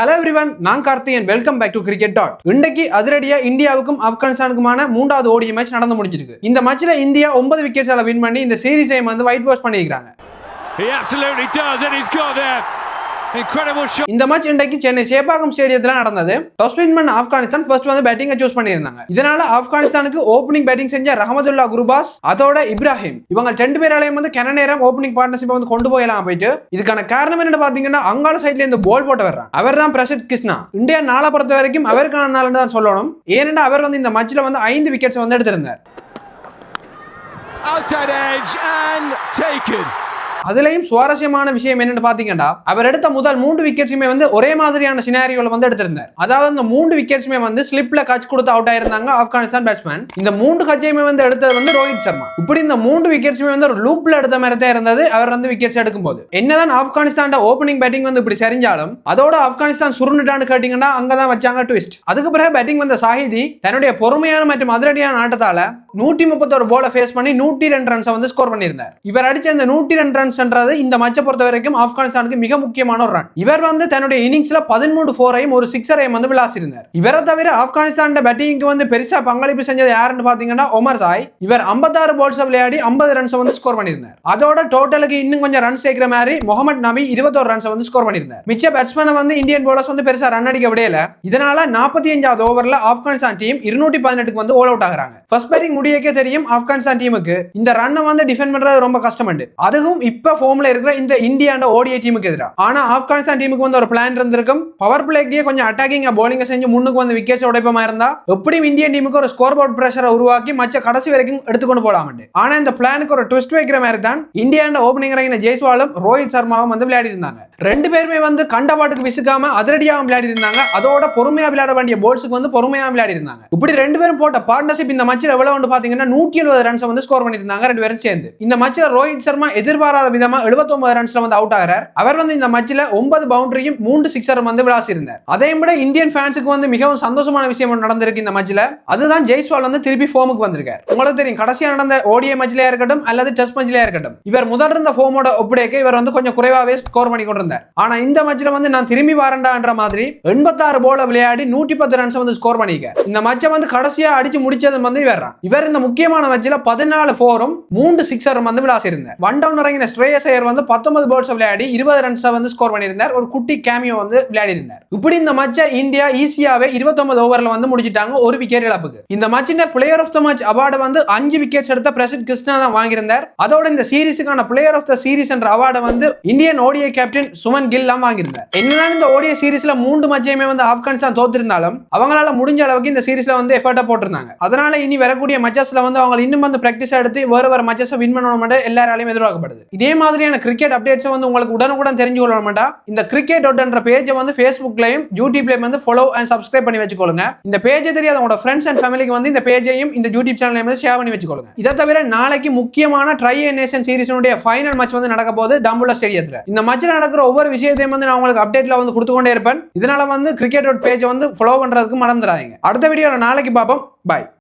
Hello everyone, நான் Karthi and welcome back to cricket. இன்னைக்கு அதிரடியா இந்தியாவுக்கும் ஆப்கானிஸ்தானுக்குமான மூன்றாவது ஓடிஐ மேட்ச் நடந்து முடிஞ்சிருக்கு. இந்த மேட்ச்ல இந்தியா 9 விக்கெட்ஸால வின் பண்ணி இந்த சீரிஸை வந்து ஒயிட் வாஷ் பண்ணிருக்காங்க. He absolutely does and he's got there. Incredible shot. இந்த மேட்ச் இன்றைக்கு சென்னை சேப்பாக்கம் ஸ்டேடியத்துல நடந்தது. டாஸ் வின் பண்ண ஆப்கானிஸ்தான் ஃபர்ஸ்ட் வந்து பேட்டிங்கை சூஸ் பண்ணியிருந்தாங்க. இதனால ஆப்கானிஸ்தானுக்கு ஓப்பனிங் பேட்டிங் செஞ்ச ரஹமதுல்லா குருபாஸ் அதோட இப்ராஹிம் இவங்க ரெண்டு பேராலையும் வந்து கன நேரம் ஓப்பனிங் பார்ட்னர்ஷிப் வந்து கொண்டு போயலாம் போயிட்டு இதுக்கான காரணம் என்னன்னு பாத்தீங்கன்னா அங்கால சைட்ல இந்த பால் போட்டு வர்றாங்க. அவர் தான் பிரசித் கிருஷ்ணா. இந்தியா நாளை பொறுத்த வரைக்கும் அவருக்கான நாள் தான் சொல்லணும். ஏனென்றா அவர் வந்து இந்த மேட்ச்ல வந்து 5 விக்கெட்ஸ் வந்து எடுத்திருந்தார். Outside edge and taken. அதுலயும் சுவாரஸ்யமான விஷயம் என்னன்னு பாத்தீங்கன்னா அவர் எடுத்த முதல் 3 விக்கெட்ஸுமே வந்து ஒரே மாதிரியான சினாரியோல வந்து எடுத்திருந்தார். அதாவது இந்த 3 விக்கெட்ஸுமே வந்து ஸ்லிப்ல கட்ச் கொடுத்து அவுட் ஆயிருந்தாங்க ஆப்கானிஸ்தான் பேட்ஸ்மேன். இந்த 3 கட்சையுமே வந்து எடுத்தது வந்து ரோஹித் சர்மா. இப்படி இந்த 3 விக்கெட்ஸுமே வந்து ஒரு லூப்ல எடுத்த மாதிரி தான் இருந்தது. அவர் வந்து விக்கெட்ஸ் எடுக்கும் போது என்னதான் ஆப்கானிஸ்தான் ஓப்பனிங் பேட்டிங் வந்து இப்படி சரிஞ்சாலும் அதோட ஆப்கானிஸ்தான் சுருண்டுட்டான்னு கேட்டீங்கன்னா அங்கதான் வச்சாங்க ட்விஸ்ட். அதுக்கு பிறகு பேட்டிங் வந்த சாஹிதி தன்னுடைய பொறுமையான மற்றும் அதிரடியான ஆட்டத்தால 131 போல ஃபேஸ் பண்ணி 102 ரன்ஸ் வந்து ஸ்கோர் பண்ணியிருந்தார். இவர் அடிச்ச அந்த 102 ரன்ஸ் இந்த மேட்சை பொறுத்த வரைக்கும் ஆப்கானிஸ்தானுக்கு மிக முக்கியமான ஒரு ரன். இவர் வந்து தன்னுடைய இன்னிங்ஸ்ல 13 4ஐயும் ஒரு 6ஐயும் வந்து விளாசிருந்தார். இவரை தவிர ஆப்கானிஸ்தான் பேட்டிங்க்கு வந்து பெருசா பங்களிப்பு செஞ்சது யாருன்னு பாத்தீங்கன்னா ஒமர் சாய். இவர் 56 பால்ஸ் விளையாடி 50 ரன்ஸ் வந்து ஸ்கோர் பண்ணியிருந்தார். அதோட டோட்டலுக்கு இன்னும் கொஞ்சம் ரன் சேர்க்கிற மாதிரி முகமது நபி 21 ரன்ஸ் வந்து ஸ்கோர் பண்ணியிருந்தார். மிச்ச பேட்ஸ்மேன் வந்து இந்தியன் பவுலர்ஸ் வந்து பெருசா ரன் அடிக்க விடையில. இதனால 45வது ஓவர்ல ஆப்கானிஸ்தான் டீம் 218க்கு வந்து ஆல் அவுட் ஆகுறாங்க. ஃபர்ஸ்ட் பேட்டிங் முடியக்கே தெரியும் ஆப்கானிஸ்தான் டீமுக்கு இந்த ரன்னை வந்து டிஃபெண்ட் பண்றது ரொம்ப கஷ்டம். அதுவும் இப்ப ஃபார்ம்ல இருக்கிற இந்த இந்தியா ஓடிஐ டீமுக்கு எதிராக. ஆனா ஆப்கானிஸ்தான் டீமுக்கு வந்து ஒரு பிளான் இருந்திருக்கும். பவர் பிளேக்கே கொஞ்சம் அட்டாக்கிங் பவுலிங் செஞ்சு முன்னுக்கு வந்து விக்கெட்ஸ் உடைப்பமா இருந்தா எப்படியும் இந்தியன் டீமுக்கு ஒரு ஸ்கோர் போர்ட் பிரஷரை உருவாக்கி மச்ச கடைசி வரைக்கும் எடுத்துக்கொண்டு போலாம். ஆனா இந்த பிளானுக்கு ஒரு ட்விஸ்ட் வைக்கிற மாதிரி தான் இந்தியா ஓப்பனிங் இறங்கின ஜெய்ஸ்வாலும் ரோஹித் சர்மாவும் வந்து விளையாடி இருந்தாங்க. ரெண்டு பேருமே வந்து கண்டபாட்டுக்கு விசுக்காம அதிரடியாக விளையாடி இருந்தாங்க. அதோட பொறுமையா விளையாட வேண்டிய போல்ஸுக்கு வந்து பொறுமையா விளையாடி இருந்தாங்க. இப்படி ரெண்டு பேரும் போட்ட பார்ட்னர்ஷிப் இந்த மேட்ச்ல எவ்வளவு வந்து பாத்தீங்கன்னா 170 ரன்ஸ் வந்து ஸ்கோர் பண்ணிருந்தாங்க ரெண்டு பேரும் சேர்ந்து. இந்த மேட்ச்ல ரோஹித் சர்மா எதிர்பாராத விதமா 79 ரன்ஸ்ல வந்து அவுட் ஆகிறார். அவர் வந்து இந்த மேட்ச்ல 9 பவுண்டரியும் 3 சிக்ஸரும் வந்து விளாசி இருந்தார். அதே விட இந்தியன் ஃபேன்ஸுக்கு வந்து மிகவும் சந்தோஷமான விஷயம் நடந்திருக்கு இந்த மேட்ச்ல. அதுதான் ஜெய்ஸ்வால் வந்து திருப்பி ஃபார்முக்கு வந்திருக்கார். உங்களுக்கு தெரியும் கடைசியா நடந்த ஓடிஐ மேட்ச்லயா இருக்கட்டும் அல்லது டெஸ்ட் மேட்ச்லயா இருக்கட்டும் இவர் முதல் இருந்த ஃபார்மோட ஒப்படைக்க இவர் வந்து கொஞ்சம் குறைவாவே ஸ்கோர் பண்ணி கொண்டிருந்தார். ஆனா இந்த மேட்ச்ல வந்து நான் திரும்பி வரேன்டா மாதிரி 86 போல விளையாடி 110 ரன்ஸ் வந்து ஸ்கோர் பண்ணிருக்கார். இந்த மேட்சை வந்து கடைசியா அடிச்சு முடிச்சது வந்து இவர் இந்த முக்கியமான மேட்ச்ல 14 4ம் 3 சிக்ஸரும் வந்து விளாசி இருந்தார். ஒன் டவுன் இறங்கின ஸ்ரேயஸ் ஐயர் வந்து 19 பால்ஸ் விளையாடி 20 ரன்ஸ் வந்து ஸ்கோர் பண்ணியிருந்தார். ஒரு குட்டி கேமியோ வந்து விளையாடி இருந்தார். இப்படி இந்த மேட்சை இந்தியா ஈஸியாவே 29 ஓவர்ல வந்து முடிச்சிட்டாங்க ஒரு விக்கெட் இழப்புக்கு. இந்த மேட்சின் player of the match award வந்து 5 விக்கெட்ஸ் எடுத்த பிரசித் கிருஷ்ணா தான் வாங்கியிருந்தார். அதோட இந்த சீரிஸுக்கான பிளேயர் ஆஃப் த சீரிஸ் என்ற அவார்டை வந்து Indian ODI captain Suman Gill வாங்கியிருந்தார். என்னதான் இந்த ஓடிஐ சீரிஸ்ல 3 மேட்சையுமே வந்து ஆப்கானிஸ்தான் தோத்திருந்தாலும் அவங்களால முடிஞ்ச அளவுக்கு இந்த சீரிஸ்ல வந்து எஃபர்ட்டா போட்டிருந்தாங்க. அதனால இனி வரக்கூடிய மேட்சஸ்ல வந்து அவங்க இன்னும் வந்து பிராக்டிஸ் எடுத்து வேற மேட்சஸ் வின் பண்ணணும் எல்லாராலையும் எதிர்பார்க்கப்படுது. இதே மாதிரியான கிரிக்கெட் அப்டேட்ஸ் வந்து உங்களுக்கு உடனுக்குடன் தெரிஞ்சு கொள்ள மாட்டா இந்த cricket.என்ற பேஜை வந்து Facebookலயும் YouTubeலயும் வந்து ஃபாலோ அண்ட் சப்ஸ்கிரைப் பண்ணி வச்சுக்கொள்ளுங்க. இந்த பேஜை தெரியாத உங்களோட ஃப்ரெண்ட்ஸ் அண்ட் ஃபேமிலிக்கு வந்து இந்த பேஜையும் இந்த யூடியூப் சேனலையும் வந்து ஷேர் பண்ணி வச்சுக்கொள்ளுங்க. இதை தவிர நாளைக்கு முக்கியமான ட்ரை நேஷன் சீரிஸினுடைய ஃபைனல் மேட்ச் வந்து நடக்க போகுது டம்புலா ஸ்டேடியத்துல. இந்த மேட்ச்ல நடக்கிற ஒவ்வொரு விஷயத்தையும் வந்து நான் உங்களுக்கு அப்டேட்ல வந்து கொடுத்துக்கொண்டே இருப்பேன். இதனால வந்து cricket.பேஜை வந்து ஃபாலோ பண்றதுக்கு மறந்துடாதீங்க. அடுத்த வீடியோல நாளைக்கு பார்ப்போம். பை.